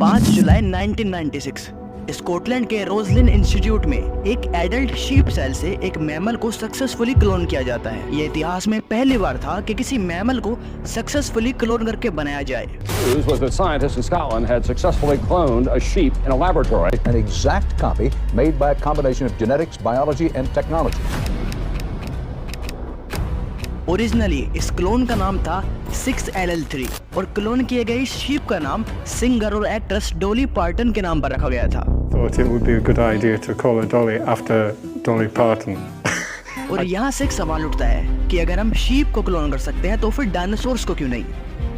5 जुलाई 1996 Scotland के Roslin institute में एक एडल्ट शीप सेल से एक मैमल को सक्सेसफुली क्लोन किया जाता है। ये इतिहास में पहली बार था कि किसी मैमल को सक्सेसफुली क्लोन करके बनाया जाए। Was that scientists in Scotland had successfully cloned a sheep in a laboratory. An exact copy made by a combination of genetics, biology and technology. Originally इस क्लोन का नाम था 6LL3 और clone किए गए शीप का नाम सिंगर और एक्ट्रेस डॉली पार्टन के नाम पर रखा गया था। Thought it would be a good idea to call her Dolly after Dolly Parton. और यहाँ से एक सवाल उठता है कि अगर हम शीप को क्लोन कर सकते हैं तो फिर डायनासोर्स को क्यों नहीं।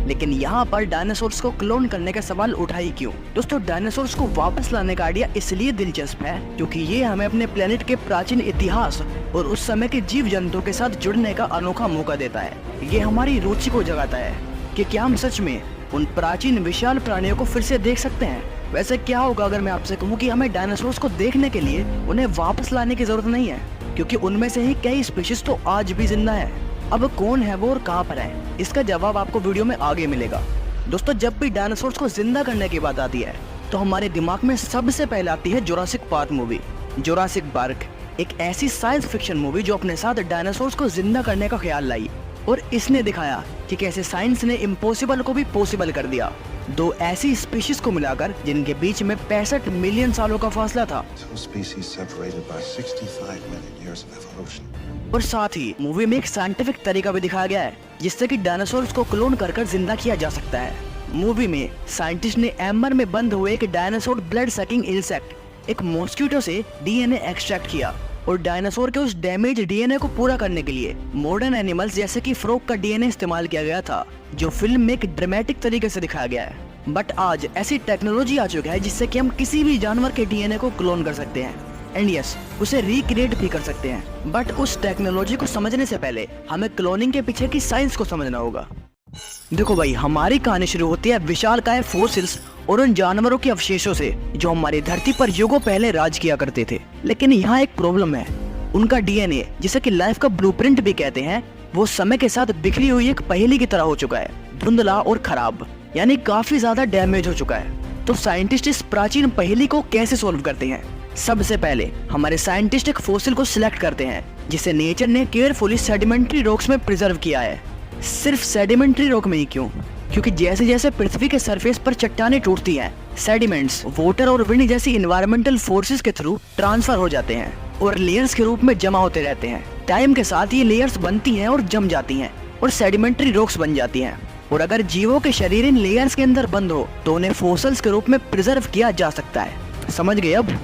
लेकिन यहाँ पर डायनासोर्स को क्लोन करने का सवाल उठा ही क्यों? दोस्तों, डायनासोर्स को वापस लाने का आइडिया इसलिए दिलचस्प है क्योंकि ये हमें अपने प्लेनेट के प्राचीन इतिहास और उस समय के जीव जंतुओं के साथ जुड़ने का अनोखा मौका देता है। ये हमारी रुचि को जगाता है कि क्या हम सच में उन प्राचीन विशाल प्राणियों को फिर से देख सकते हैं। वैसे क्या होगा अगर मैं आपसे कहूँ कि हमें डायनासोर्स को देखने के लिए उन्हें वापस लाने की जरूरत नहीं है, क्योंकि उनमें से ही कई स्पीशीज तो आज भी जिंदा है। अब कौन है वो और कहाँ पर है, इसका जवाब आपको वीडियो में आगे मिलेगा। दोस्तों, जब भी डायनासोर्स को जिंदा करने की बात आती है तो हमारे दिमाग में सबसे पहले आती है Jurassic park movie. Jurassic park एक ऐसी साइंस फिक्शन मूवी जो अपने साथ डायनासोर्स को जिंदा करने का ख्याल लाई और इसने दिखाया कि कैसे साइंस ने इम्पॉसिबल को भी पॉसिबल कर दिया। दो ऐसी स्पीशीज को मिलाकर जिनके बीच में 65 मिलियन सालों का फासला था। और साथ ही मूवी में एक साइंटिफिक तरीका भी दिखाया गया है जिससे कि डायनासोर्स को क्लोन कर जिंदा किया जा सकता है। मूवी में साइंटिस्ट ने एम्बर में बंद हुए एक डायनासोर ब्लड सकिंग इंसेक्ट एक मॉस्किटो से डीएनए एक्सट्रैक्ट किया और डायनासोर के उस डैमेज डीएनए को पूरा करने के लिए मॉडर्न एनिमल्स जैसे कि फ्रॉग का डीएनए इस्तेमाल किया गया था, जो फिल्म में एक ड्रामेटिक तरीके से दिखाया गया है। बट आज ऐसी टेक्नोलॉजी आ चुकी है जिससे कि हम किसी भी जानवर के डीएनए को क्लोन कर सकते हैं एंड यस, उसे रिक्रिएट भी कर सकते हैं। बट उस टेक्नोलॉजी को समझने से पहले हमें क्लोनिंग के पीछे की साइंस को समझना होगा। देखो भाई, हमारी कहानी शुरू होती है विशालकाय फॉसिल्स और उन जानवरों के अवशेषों से जो हमारी धरती पर युगों पहले राज किया करते थे। लेकिन यहाँ एक प्रॉब्लम है, उनका डीएनए जिसे कि लाइफ का ब्लूप्रिंट भी कहते हैं, वो समय के साथ बिखरी हुई एक पहेली की तरह हो चुका है, धुंधला और खराब, यानी काफी ज्यादा डैमेज हो चुका है। तो साइंटिस्ट इस प्राचीन पहेली को कैसे सोल्व करते हैं? सबसे पहले हमारे साइंटिस्ट एक फॉसिल को सिलेक्ट करते हैं जिसे नेचर ने केयरफुली सेडिमेंट्री रॉक्स में प्रिजर्व किया है। सिर्फ सेडिमेंट्री रॉक में ही क्यों? क्योंकि जैसे जैसे पृथ्वी के सरफेस पर चट्टानें टूटती हैं, सेडिमेंट्स वाटर और विंड जैसी इन्वायरमेंटल फोर्सेस के थ्रू ट्रांसफर हो जाते हैं और लेयर्स के रूप में जमा होते रहते हैं। टाइम के साथ ये लेयर्स बनती हैं और जम जाती हैं और सेडिमेंट्री रॉक्स बन जाती हैं। और अगर जीवों के शरीर इन लेयर्स के अंदर बंद हो तो उन्हें फॉसिल्स के रूप में प्रिजर्व किया जा सकता है। समझ गए अब?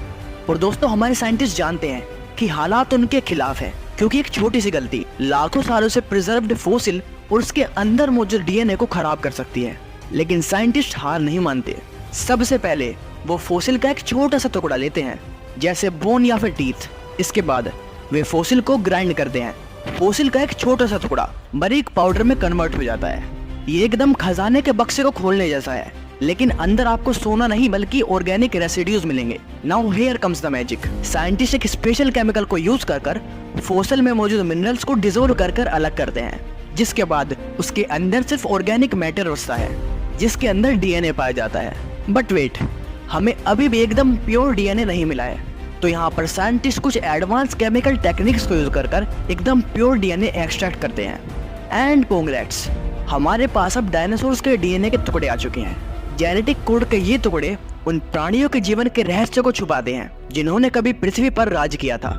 और दोस्तों, हमारे साइंटिस्ट जानते हैं कि हालात उनके खिलाफ है, क्योंकि एक छोटी सी गलती लाखों सालों से प्रिजर्व्ड फॉसिल और उसके अंदर मौजूद डीएनए को खराब कर सकती है। लेकिन साइंटिस्ट हार नहीं मानते। सबसे पहले वो फॉसिल का एक छोटा सा टुकड़ा लेते हैं, जैसे बोन या फिर टीथ। इसके बाद वे फॉसिल को ग्राइंड करते हैं। फॉसिल का एक छोटा सा टुकड़ा बारीक पाउडर में कन्वर्ट हो जाता है। ये एकदम खजाने के बक्से को खोलने जैसा है, लेकिन अंदर आपको सोना नहीं बल्कि ऑर्गेनिक रेसिड्यूज मिलेंगे। Now here comes the magic. Scientist एक स्पेशल केमिकल को यूज कर फॉसिल में मौजूद मिनरल्स को डिसॉल्व कर अलग करते हैं, जिसके बाद उसके अंदर सिर्फ ऑर्गेनिक मैटर बचता है जिसके अंदर डीएनए पाया जाता है। बट वेट, हमें अभी भी एकदम प्योर डीएनए नहीं मिला है। तो यहाँ पर साइंटिस्ट कुछ एडवांस केमिकल टेक्निक्स को यूज कर एकदम प्योर डीएनए एक्सट्रैक्ट करते हैं। एंड कांग्रेट्स, हमारे पास अब डायनासोर्स के डीएनए के टुकड़े आ चुके हैं। जेनेटिक कोड के ये टुकड़े उन प्राणियों के जीवन के रहस्य को छुपाते हैं जिन्होंने कभी पृथ्वी पर राज किया था।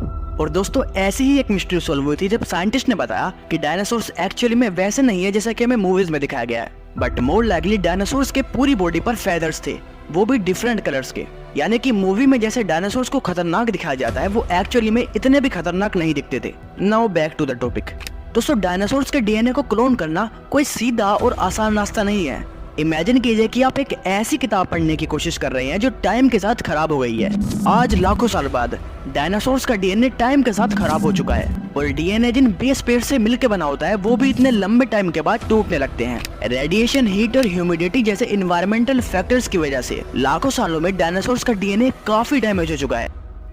और दोस्तों, ऐसी ही एक मिस्ट्री सॉल्व हुई थी जब साइंटिस्ट ने बताया कि डायनासोर्स एक्चुअली में वैसे नहीं है जैसा कि हमें मूवीज में दिखाया गया है, बट मोर लाइकली डायनासोर्स के पूरी बॉडी पर फेदर्स थे, वो भी डिफरेंट कलर्स के। यानी कि मूवी में जैसे डायनासोर्स को खतरनाक दिखाया जाता है, वो एक्चुअली में इतने भी खतरनाक नहीं दिखते थे। Now back to the topic. दोस्तों, डायनासोर्स के डीएनए को क्लोन करना कोई सीधा और आसान रास्ता नहीं है। इमेजिन कीजिए कि आप एक ऐसी किताब पढ़ने की कोशिश कर रहे हैं जो टाइम के साथ खराब हो गई है। आज लाखों साल बाद डायनासोर्स का डीएनए टाइम के साथ खराब हो चुका है और डीएनए जिन बेस पेयर से मिलकर बना होता है वो भी इतने लंबे टाइम के बाद टूटने लगते हैं। रेडिएशन, हीट और ह्यूमिडिटी जैसे इन्वायरमेंटल फैक्टर्स की वजह से लाखों सालों में डायनासोर्स का डीएनए काफी डैमेज हो चुका है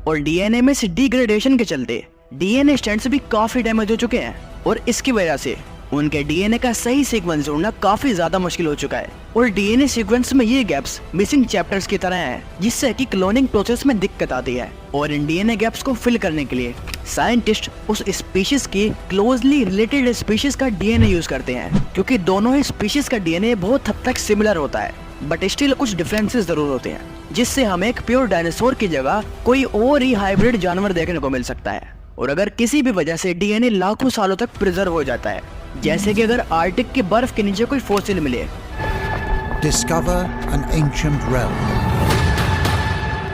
और डीएनए में डिग्रेडेशन के चलते डीएनए स्ट्रैंड्स भी काफी डैमेज हो चुके हैं। और इसकी वजह से उनके डीएनए का सही सीक्वेंस ढूंढना काफी ज्यादा मुश्किल हो चुका है और डीएनए सीक्वेंस में ये गैप्स मिसिंग चैप्टर्स की तरह हैं, जिससे कि क्लोनिंग प्रोसेस में दिक्कत आती है। और इन डीएनए गैप्स को फिल करने के लिए साइंटिस्ट उस स्पीशीज की क्लोजली रिलेटेड स्पीशीज का डीएनए यूज करते हैं, क्योंकि दोनों ही स्पीशीज का डीएनए बहुत हद तक सिमिलर होता है, बट स्टिल कुछ डिफरेंसेस जरूर होते हैं, जिससे हमें एक प्योर डायनासोर की जगह कोई और ही हाइब्रिड जानवर देखने को मिल सकता है। और अगर किसी भी वजह से डीएनए लाखों सालों तक प्रिजर्व हो जाता है, जैसे कि अगर आर्टिक की बर्फ के नीचे कोई फॉसिल मिले, Discover an ancient realm.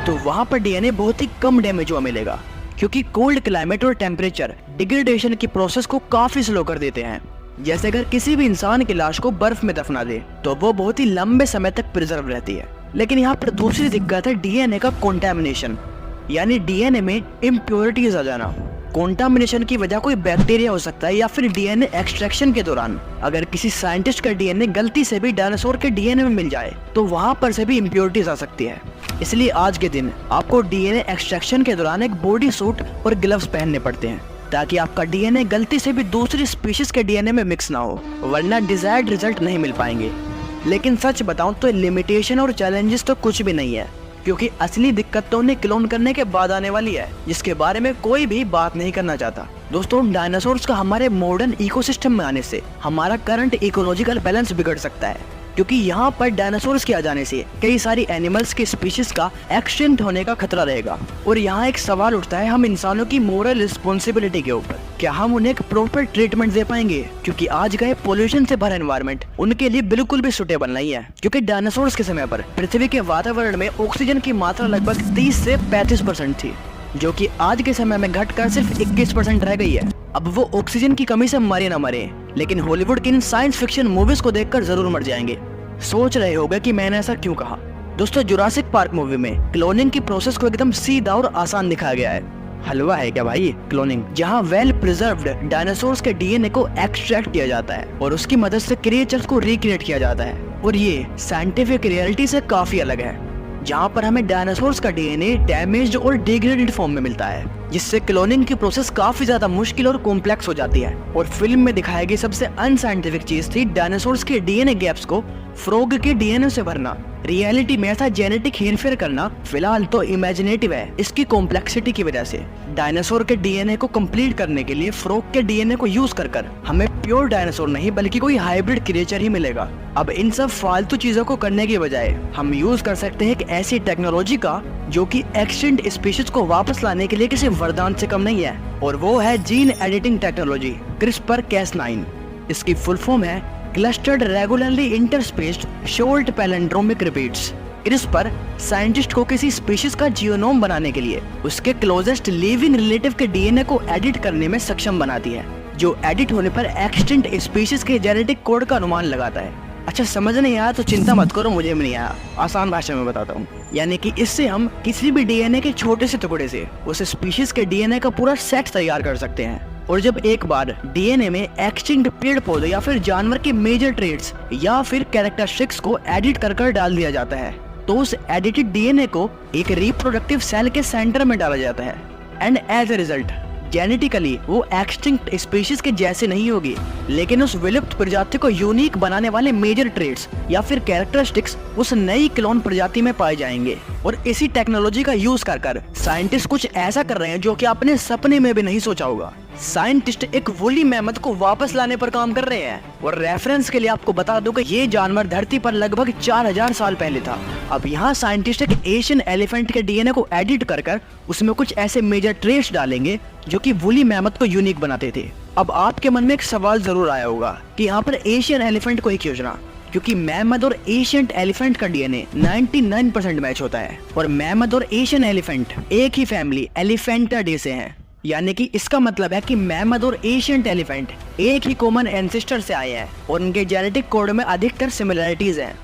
तो वहाँ पर डीएनए बहुत ही कम डैमेज हुआ मिलेगा, क्योंकि कोल्ड क्लाइमेट और टेम्परेचर डिग्रेडेशन की प्रोसेस को काफी स्लो कर देते हैं। जैसे अगर किसी भी इंसान की लाश को बर्फ में दफना दे तो वो बहुत ही लंबे समय तक प्रिजर्व रहती है। लेकिन यहाँ पर दूसरी दिक्कत है डीएनए का कॉन्टैमिनेशन, यानी डीएनए में इम्प्योरिटीज आ जाना। कॉन्टामिनेशन की वजह कोई बैक्टीरिया हो सकता है या फिर डीएनए एक्सट्रैक्शन के दौरान अगर किसी साइंटिस्ट का डीएनए गलती से भी डायनासोर के डीएनए में मिल जाए तो वहां पर से भी इम्प्योरिटीज आ सकती है। इसलिए आज के दिन आपको डीएनए एक्सट्रैक्शन के दौरान एक बॉडी सूट और ग्लव्स पहनने पड़ते हैं, ताकि आपका डीएनए गलती से भी दूसरी स्पीशीज के डीएनए में मिक्स ना हो, वरना डिजायर्ड रिजल्ट नहीं मिल पाएंगे। लेकिन सच बताऊं तो लिमिटेशन और चैलेंजेस तो कुछ भी नहीं है, क्योंकि असली दिक्कत तो उन्हें क्लोन करने के बाद आने वाली है, जिसके बारे में कोई भी बात नहीं करना चाहता। दोस्तों, डायनासोर्स का हमारे मॉडर्न इकोसिस्टम में आने से हमारा करंट इकोलॉजिकल बैलेंस बिगड़ सकता है, क्योंकि यहाँ पर डायनासोर्स के आ जाने से कई सारी एनिमल्स की स्पीशीज का एक्सटिंक्ट होने का खतरा रहेगा। और यहाँ एक सवाल उठता है हम इंसानों की मोरल रिस्पॉन्सिबिलिटी के ऊपर, क्या हम उन्हें एक प्रॉपर ट्रीटमेंट दे पाएंगे? क्योंकि आज का पोल्यूशन से भरा एनवायरनमेंट उनके लिए बिल्कुल भी सुटेबल नहीं है, क्योंकि डायनासोर्स के समय पर पृथ्वी के वातावरण में ऑक्सीजन की मात्रा लगभग 30 से 35% थी, जो कि आज के समय में घटकर सिर्फ 21% रह गई है। अब वो ऑक्सीजन की कमी से मरे ना मरे, लेकिन हॉलीवुड की इन साइंस फिक्शन मूवीज को देखकर जरूर मर जाएंगे। सोच रहे होंगे कि मैंने ऐसा क्यों कहा। दोस्तों, जुरासिक पार्क मूवी में क्लोनिंग की प्रोसेस को एकदम सीधा और आसान दिखाया गया है। हलवा है क्या भाई क्लोनिंग, जहाँ वेल प्रिजर्व्ड डायनासोर्स के डीएनए को एक्सट्रैक्ट किया जाता है और उसकी मदद से क्रिएचर्स को रिक्रिएट किया जाता है। और ये साइंटिफिक रियलिटी से काफी अलग है, जहाँ पर हमें डायनासोर्स का डीएनए डैमेज्ड और डिग्रेडेड फॉर्म में मिलता है, जिससे क्लोनिंग की प्रोसेस काफी ज्यादा मुश्किल और कॉम्प्लेक्स हो जाती है। और फिल्म में दिखाई गई सबसे अनसाइंटिफिक चीज थी डायनासोर्स के डीएनए गैप्स को फ्रॉग के डीएनए से भरना। रियलिटी में ऐसा जेनेटिक हेरफेर करना फिलहाल तो इमेजिनेटिव है, इसकी कॉम्प्लेक्सिटी की वजह से। डायनासोर के डीएनए को कंप्लीट करने के लिए फ्रॉग के डीएनए को यूज कर हमें प्योर डायनासोर नहीं बल्कि कोई हाइब्रिड क्रिएचर ही मिलेगा। अब इन सब फालतू चीजों को करने की बजाय हम यूज कर सकते हैं एक ऐसी टेक्नोलॉजी का जो कि एक्सटिंक्ट स्पीशीज को वापस लाने के लिए किसी वरदान से कम नहीं है, और वो है जीन एडिटिंग टेक्नोलॉजी CRISPR-Cas9। इसकी फुल फॉर्म है clustered regularly interspaced short palindromic repeats. CRISPR scientist को किसी स्पीशीज का जीनोम बनाने के लिए उसके क्लोजेस्ट लिविंग रिलेटिव के डीएनए को एडिट करने में सक्षम बनाती है, जो एडिट होने पर एक्सटिंक्ट स्पीशीज के जेनेटिक कोड का अनुमान लगाता है। अच्छा, समझ नहीं आया तो चिंता मत करो, मुझे भी नहीं आया, आसान भाषा में बताता हूँ। यानी कि इससे हम किसी भी डीएनए के छोटे से टुकड़े से उस स्पीशीज के डीएनए का पूरा सेट तैयार कर सकते हैं। और जब एक बार डीएनए में एक्सटिंक्ट पेड़ पौधे या फिर जानवर के मेजर ट्रेट्स या फिर कैरेक्टरिस्टिक्स को एडिट कर डाल दिया जाता है, तो उस एडिटेड डीएनए को एक रिप्रोडक्टिव सेल के सेंटर में डाला जाता है, and as a result genetically वो एक्सटिंक्ट स्पीशीज के जैसे नहीं होगी, लेकिन उस विलुप्त प्रजाति को यूनिक बनाने वाले मेजर ट्रेट्स या फिर कैरेक्टरिस्टिक्स उस नई क्लोन प्रजाति में पाए जाएंगे। और इसी टेक्नोलॉजी का यूज कर साइंटिस्ट कुछ ऐसा कर रहे हैं जो कि आपने सपने में भी नहीं सोचा होगा। साइंटिस्ट एक वुली मैमथ को वापस लाने पर काम कर रहे हैं। और रेफरेंस के लिए आपको बता दूं कि ये जानवर धरती पर लगभग 4000 साल पहले था। अब यहाँ साइंटिस्ट एक एशियन एलिफेंट के डीएनए को एडिट कर उसमें कुछ ऐसे मेजर ट्रेट्स डालेंगे जो कि वुली मैमथ को यूनिक बनाते थे। अब आपके मन में एक सवाल जरूर आया होगा कि यहाँ पर एशियन एलिफेंट को ही क्यों चुना, क्योंकि मैमथ और एशियन एलिफेंट का डीएनए 99% मैच होता है, और मैमथ और एशियन एलिफेंट एक ही फैमिली एलिफेंटाडे से हैं। यानी कि इसका मतलब है कि मैमथ और एशियंट एलिफेंट एक ही कॉमन एंसेस्टर से आए हैं और उनके जेनेटिक कोड में अधिकतर सिमिलरिटीज हैं।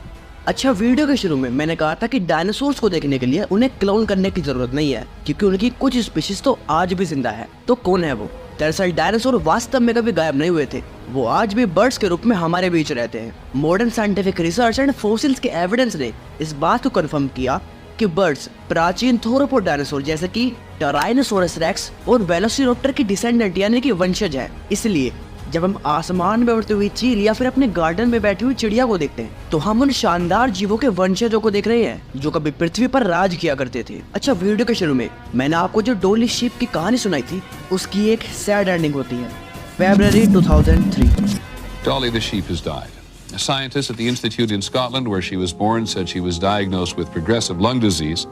अच्छा, वीडियो के शुरू में मैंने कहा था कि डायनासोर्स को देखने के लिए उन्हें क्लोन करने की जरूरत नहीं है, क्योंकि उनकी कुछ स्पीशीज तो आज भी जिंदा है। तो कौन है वो? दरअसल डायनासोर वास्तव में कभी गायब नहीं हुए थे, वो आज भी बर्ड्स के रूप में हमारे बीच रहते हैं। Modern scientific research and fossils के एविडेंस ने इस बात को कंफर्म किया कि बर्ड्स प्राचीन थोरोपोड डायनासोर जैसे कि टायरानोसोरस रेक्स और वेलोसिराप्टर की डिसेंडेंट यानी कि वंशज हैं। इसलिए जब हम आसमान में उड़ती हुई चील या फिर अपने गार्डन में बैठी हुई चिड़िया को देखते हैं तो हम उन शानदार जीवों के वंशजों को देख रहे हैं जो कभी पृथ्वी पर राज किया करते थे। अच्छा, वीडियो के शुरू में मैंने आपको जो डोली शीप की कहानी सुनाई थी उसकी एक सैड एंडिंग होती है। February 2003। Dolly the sheep has died. A scientist at the institute in Scotland where she was born said she was diagnosed with progressive lung disease.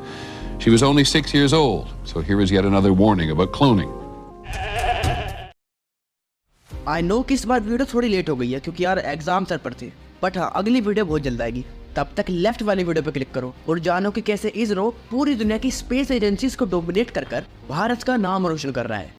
She was only 6 years old, so here is yet another warning about cloning. I know कि इस बार video थोड़ी late हो गई है क्योंकि यार exam sir पर थे, बट हाँ अगली वीडियो बहुत जल्द आएगी। तब तक लेफ्ट वाली वीडियो पे क्लिक करो और जानो कि कैसे इसरो पूरी दुनिया की स्पेस एजेंसीज को डोमिनेट कर भारत का नाम रोशन कर रहा है।